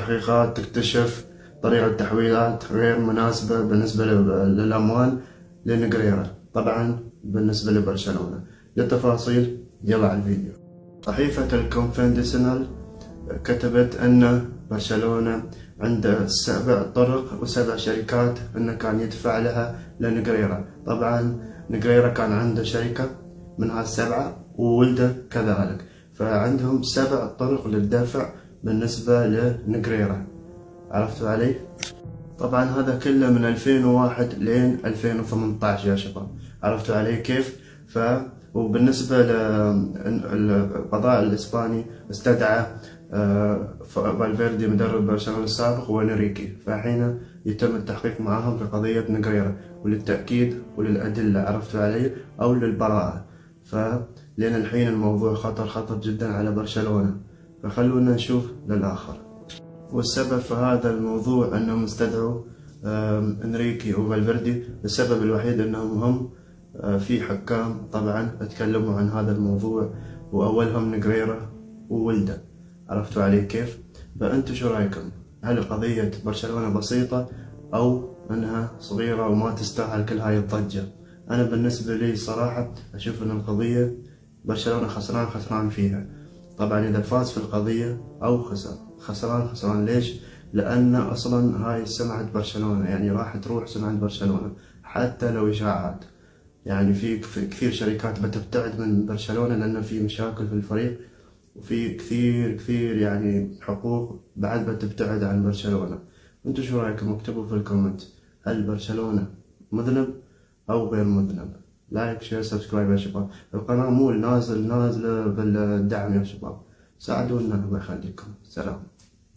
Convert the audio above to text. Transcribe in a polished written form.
التحقيقات تكتشف طريقة تحويلات غير مناسبة بالنسبة للأموال لنجريرا، طبعا بالنسبة لبرشلونة. للتفاصيل يلا على الفيديو. صحيفة الكونفديشنال كتبت أن برشلونة عنده 7 طرق و7 شركات أنه كان يدفع لها لنجريرا. طبعا نجريرا كان عنده شركة من هال7 وولده كذلك، فعندهم 7 طرق للدفع بالنسبة لنجريرا. عرفتوا علي؟ طبعا هذا كله من 2001 لين 2018 يا شباب. عرفتوا علي كيف؟ وبالنسبة للقضاء الإسباني استدعى فالفيردي مدرب برشلونة السابق وانريكي، فحين يتم التحقيق معهم في قضية نجريرا وللتأكيد وللأدلة. عرفتوا علي؟ أو للبراءة. فلين الحين الموضوع خطر جدا على برشلونة، فخلونا نشوف للآخر. والسبب في هذا الموضوع أنهم استدعوا انريكي وفالفيردي، السبب الوحيد أنهم هم في حكام طبعا اتكلموا عن هذا الموضوع، وأولهم نجريرا وولده. عرفتوا علي كيف؟ فأنتوا شو رأيكم؟ هل قضية برشلونة بسيطة أو أنها صغيرة وما تستاهل كل هاي الضجة؟ أنا بالنسبة لي صراحة أشوف أن القضية برشلونة خسران فيها. طبعا إذا فاز في القضية أو خسران. ليش؟ لأن أصلا هاي سمعة برشلونة، يعني راح تروح سمعة برشلونة حتى لو إشاعات. يعني في كثير شركات بتبتعد من برشلونة لأن في مشاكل في الفريق، وفي كثير يعني حقوق بعد بتبتعد عن برشلونة. انتوا شو رايكم؟ اكتبوا في الكومنت، هل برشلونة مذنب أو غير مذنب؟ لايك شير سبسكرايب يا شباب. القناة مو نازلة بالدعم يا شباب، ساعدونا الله يخليكم. سلام.